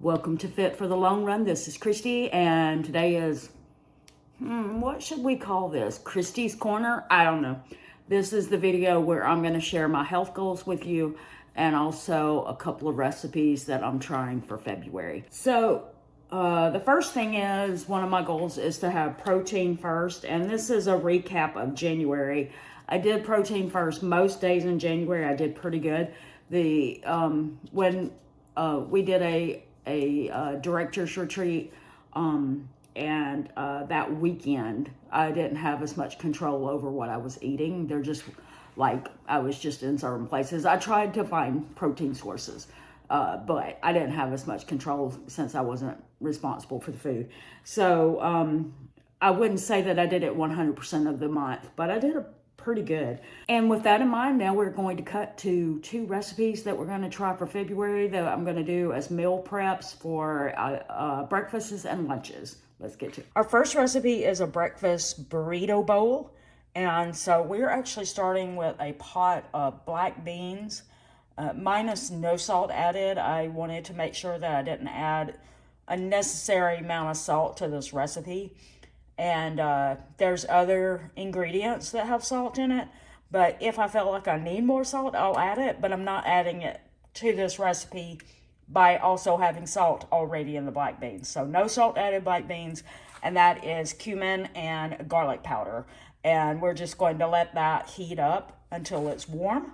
Welcome to Fit for the Long Run. This is Christy, and today is, what should we call this? Christy's Corner? I don't know. This is the video where I'm going to share my health goals with you and also a couple of recipes that I'm trying for February. So, the first thing is, one of my goals is to have protein first, and this is a recap of January. I did protein first most days in January. I did pretty good. When we did a director's retreat, and that weekend I didn't have as much control over what I was eating. They're just like, I was just in certain places. I tried to find protein sources, but I didn't have as much control since I wasn't responsible for the food. So I wouldn't say that I did it 100% of the month, but I did a pretty good. And with that in mind, now we're going to cut to two recipes that we're going to try for February that I'm going to do as meal preps for breakfasts and lunches. Let's get to it. Our first recipe is a breakfast burrito bowl. And so we're actually starting with a pot of black beans, minus no salt added. I wanted to make sure that I didn't add a necessary amount of salt to this recipe. And there's other ingredients that have salt in it. But if I feel like I need more salt, I'll add it. But I'm not adding it to this recipe by also having salt already in the black beans. So no salt added black beans. And that is cumin and garlic powder. And we're just going to let that heat up until it's warm.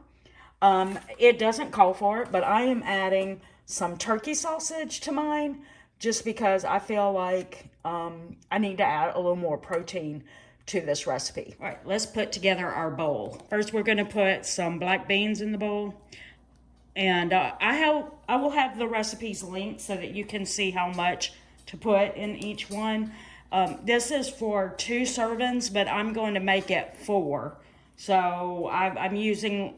It doesn't call for it, but I am adding some turkey sausage to mine, just because I feel like I need to add a little more protein to this recipe. All right, let's put together our bowl. First, we're going to put some black beans in the bowl. And I will have the recipes linked so that you can see how much to put in each one. This is for 2 servings, but I'm going to make it 4. So I'm using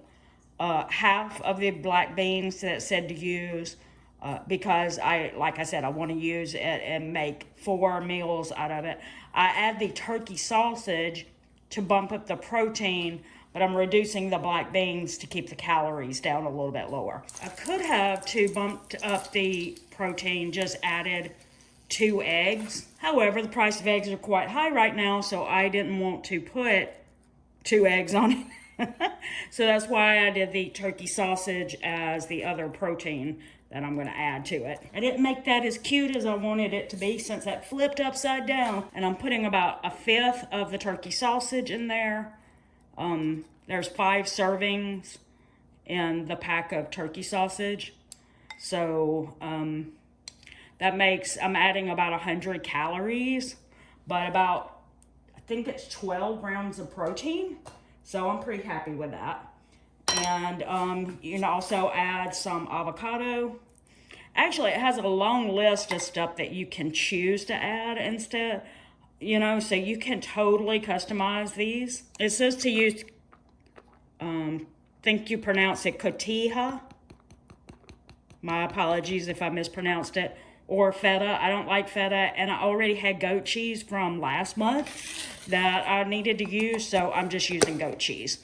half of the black beans that it said to use, because like I said, I want to use it and make 4 meals out of it. I add the turkey sausage to bump up the protein, but I'm reducing the black beans to keep the calories down a little bit lower. I could have, to bump up the protein, just added 2 eggs. However, the price of eggs are quite high right now, so I didn't want to put 2 eggs on it. So that's why I did the turkey sausage as the other protein that I'm going to add to it. I didn't make that as cute as I wanted it to be, since that flipped upside down. And I'm putting about 1/5 of the turkey sausage in there. There's 5 servings in the pack of turkey sausage. So that makes, I'm adding about 100 calories, but about, I think it's 12 grams of protein. So I'm pretty happy with that. And you can also add some avocado. Actually, it has a long list of stuff that you can choose to add instead, so you can totally customize these. It says to use, think you pronounce it cotija. My apologies if I mispronounced it. Or feta. I don't like feta, and I already had goat cheese from last month that I needed to use, so I'm just using goat cheese.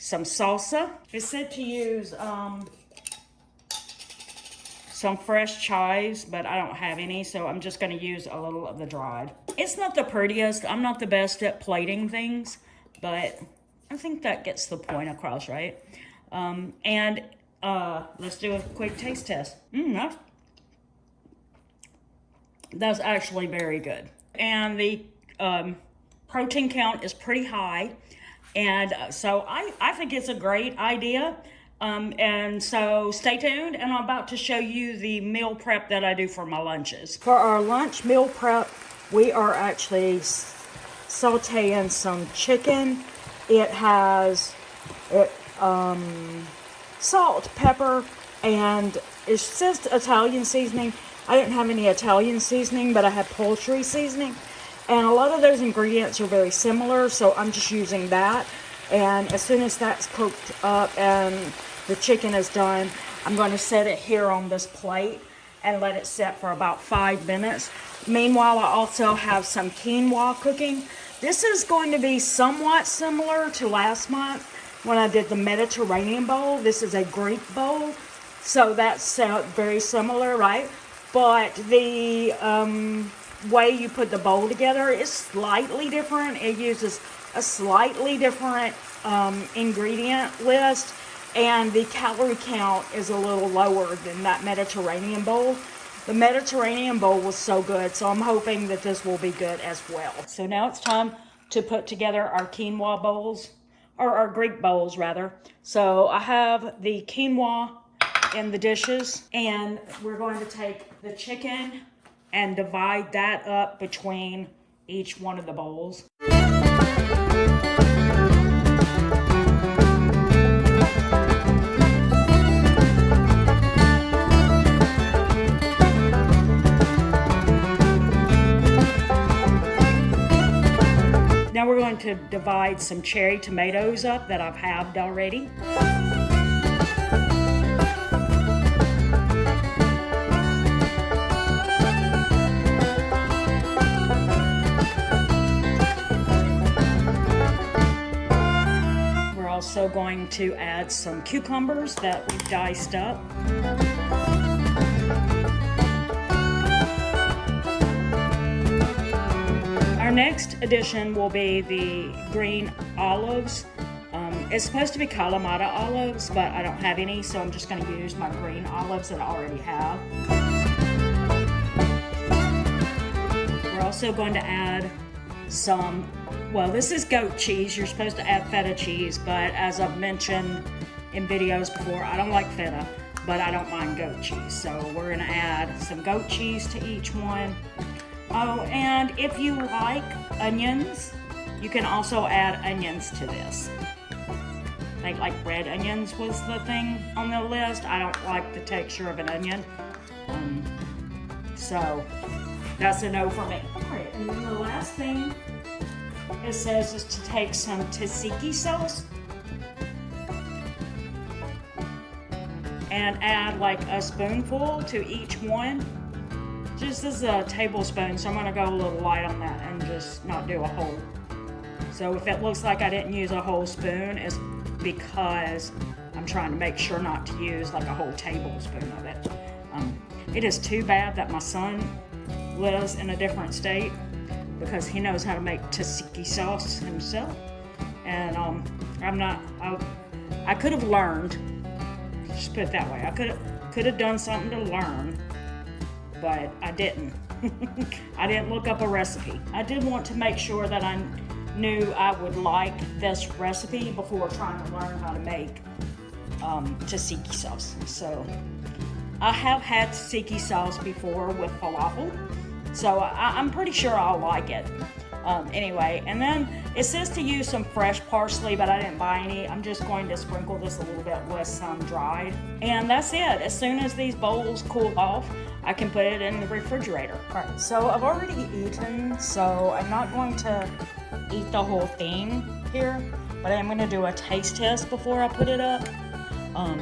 Some salsa. It said to use some fresh chives, but I don't have any, so I'm just going to use a little of the dried. It's not the prettiest. I'm not the best at plating things, but I think that gets the point across, right? And let's do a quick taste test. That's actually very good. And the protein count is pretty high. And so I think it's a great idea. And so stay tuned, and I'm about to show you the meal prep that I do for my lunches. For our lunch meal prep, we are actually sauteing some chicken. It has salt, pepper, and it says Italian seasoning. I didn't have any Italian seasoning, but I had poultry seasoning. And a lot of those ingredients are very similar, so I'm just using that. And as soon as that's cooked up and the chicken is done, I'm going to set it here on this plate and let it set for about 5 minutes. Meanwhile, I also have some quinoa cooking. This is going to be somewhat similar to last month when I did the Mediterranean bowl. This is a Greek bowl. So that's very similar, right? But the way you put the bowl together is slightly different. It uses a slightly different ingredient list, and the calorie count is a little lower than that Mediterranean bowl. The Mediterranean bowl was so good, so I'm hoping that this will be good as well. So now it's time to put together our quinoa bowls, or our Greek bowls rather. So I have the quinoa in the dishes, and we're going to take the chicken and divide that up between each one of the bowls. Now we're going to divide some cherry tomatoes up that I've halved already. We're also going to add some cucumbers that we've diced up. Our next addition will be the green olives. It's supposed to be Kalamata olives, but I don't have any, so I'm just going to use my green olives that I already have. We're also going to add some, well, this is goat cheese. You're supposed to add feta cheese, but as I've mentioned in videos before, I don't like feta, but I don't mind goat cheese. So we're going to add some goat cheese to each one. Oh, and if you like onions, you can also add onions to this. I think like red onions was the thing on the list. I don't like the texture of an onion. So that's a no for me. All right, and then the last thing it says is to take some tzatziki sauce and add like a spoonful to each one. Just as a tablespoon, so I'm gonna go a little light on that and just not do a whole. So if it looks like I didn't use a whole spoon, it's because I'm trying to make sure not to use like a whole tablespoon of it. It is too bad that my son lives in a different state because he knows how to make tzatziki sauce himself. And I could have learned, just put it that way, I could have done something to learn, but I didn't. I didn't look up a recipe. I did want to make sure that I knew I would like this recipe before trying to learn how to make tzatziki sauce. So I have had tzatziki sauce before with falafel, so I'm pretty sure I'll like it. Anyway, and then it says to use some fresh parsley, but I didn't buy any. I'm just going to sprinkle this a little bit with some dried. And that's it. As soon as these bowls cool off, I can put it in the refrigerator. All right, so I've already eaten, so I'm not going to eat the whole thing here, but I'm going to do a taste test before I put it up.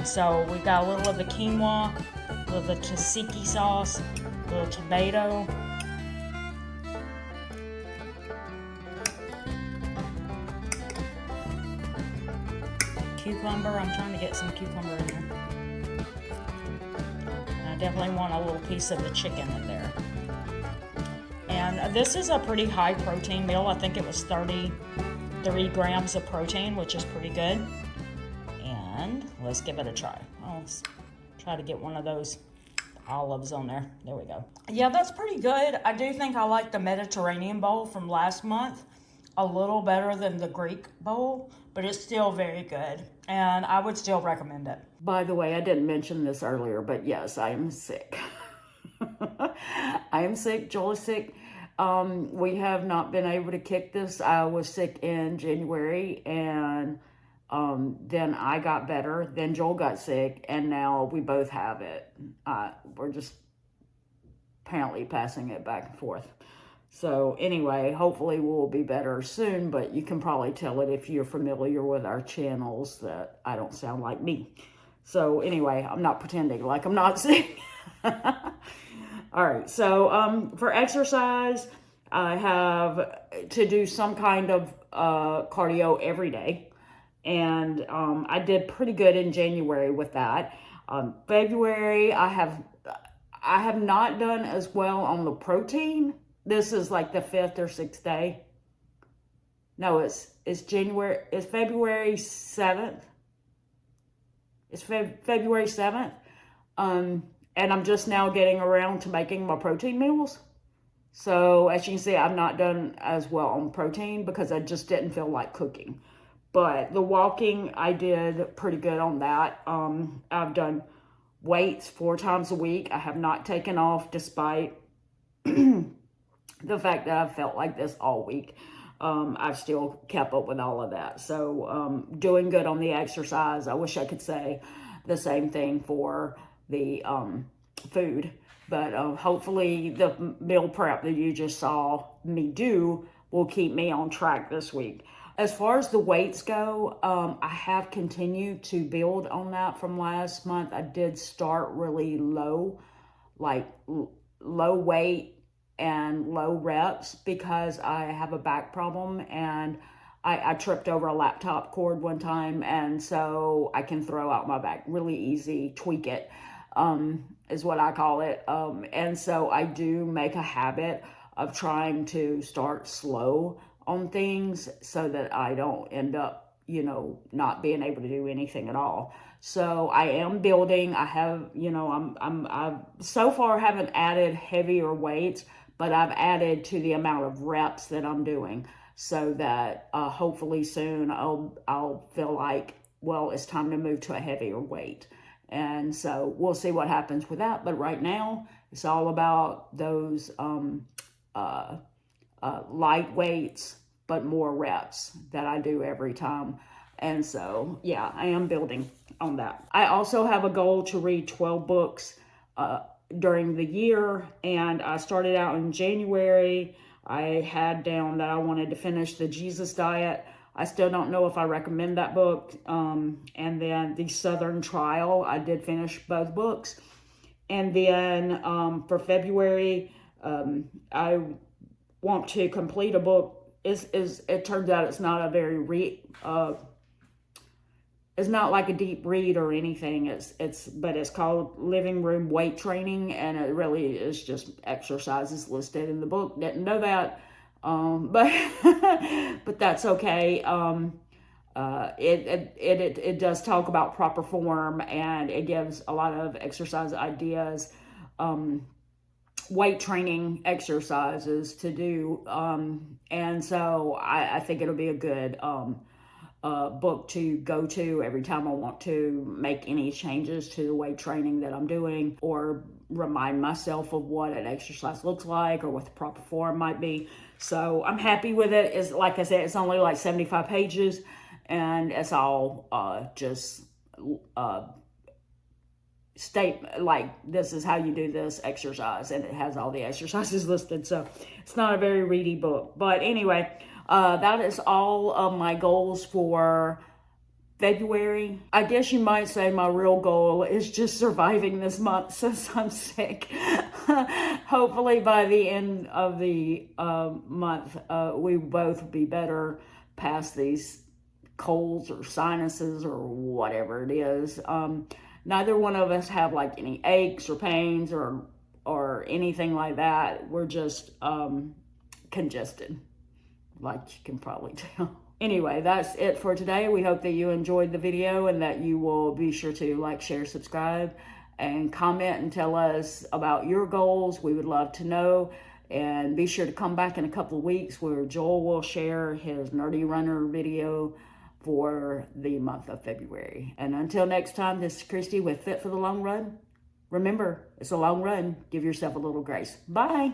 So we got a little of the quinoa, a little of the tzatziki sauce, a little tomato, cucumber. I'm trying to get some cucumber in there. I definitely want a little piece of the chicken in there. And this is a pretty high protein meal. I think it was 33 grams of protein, which is pretty good. And let's give it a try. Let's try to get one of those olives on there. There we go. Yeah, that's pretty good. I do think I like the Mediterranean bowl from last month a little better than the Greek bowl, but it's still very good, and I would still recommend it. By the way, I didn't mention this earlier, but yes, I am sick. I am sick. Joel is sick. We have not been able to kick this. I was sick in January, and then I got better. Then Joel got sick, and now we both have it. We're just apparently passing it back and forth. So anyway, hopefully we'll be better soon, but you can probably tell it if you're familiar with our channels that I don't sound like me. So anyway, I'm not pretending like I'm not sick. All right, so for exercise, I have to do some kind of cardio every day. And I did pretty good in January with that. February, I have not done as well on the protein. This is like the 5th or 6th day. No, it's February 7th. It's February 7th. And I'm just now getting around to making my protein meals. So as you can see, I've not done as well on protein because I just didn't feel like cooking. But the walking, I did pretty good on that. I've done weights 4 times a week. I have not taken off despite the fact that I've felt like this all week. I've still kept up with all of that. So doing good on the exercise. I wish I could say the same thing for the food. But hopefully the meal prep that you just saw me do will keep me on track this week. As far as the weights go, I have continued to build on that from last month. I did start really low, like low weight and low reps because I have a back problem and I tripped over a laptop cord one time, and so I can throw out my back really easy, tweak it, is what I call it. And so I do make a habit of trying to start slow on things so that I don't end up, not being able to do anything at all. So I am building. I have, I've so far haven't added heavier weights, but I've added to the amount of reps that I'm doing so that hopefully soon I'll feel like, well, it's time to move to a heavier weight. And so we'll see what happens with that. But right now, it's all about those light weights, but more reps that I do every time. And so, yeah, I am building on that. I also have a goal to read 12 books during the year. And I started out in January. I had down that I wanted to finish The Jesus Diet. I still don't know if I recommend that book. And then The Southern Trial, I did finish both books. And then for February, I want to complete a book. It turns out it's not a very it's not like a deep read or anything. But it's called Living Room Weight Training, and it really is just exercises listed in the book. Didn't know that, but that's okay. It does talk about proper form, and it gives a lot of exercise ideas, weight training exercises to do, and so I think it'll be a good book to go to every time I want to make any changes to the weight training that I'm doing, or remind myself of what an exercise looks like or what the proper form might be. So I'm happy with it. It's like I said, it's only like 75 pages, and it's all just state like, this is how you do this exercise, and it has all the exercises listed. So it's not a very ready book, but anyway, that is all of my goals for February. I guess you might say my real goal is just surviving this month since I'm sick. Hopefully by the end of the month, we both will be better past these colds or sinuses or whatever it is. Neither one of us have like any aches or pains or anything like that. We're just congested, like you can probably tell. Anyway, that's it for today. We hope that you enjoyed the video and that you will be sure to like, share, subscribe, and comment and tell us about your goals. We would love to know. And be sure to come back in a couple of weeks where Joel will share his Nerdy Runner video for the month of February. And until next time, this is Christy with Fit for the Long Run. Remember, it's a long run. Give yourself a little grace. Bye.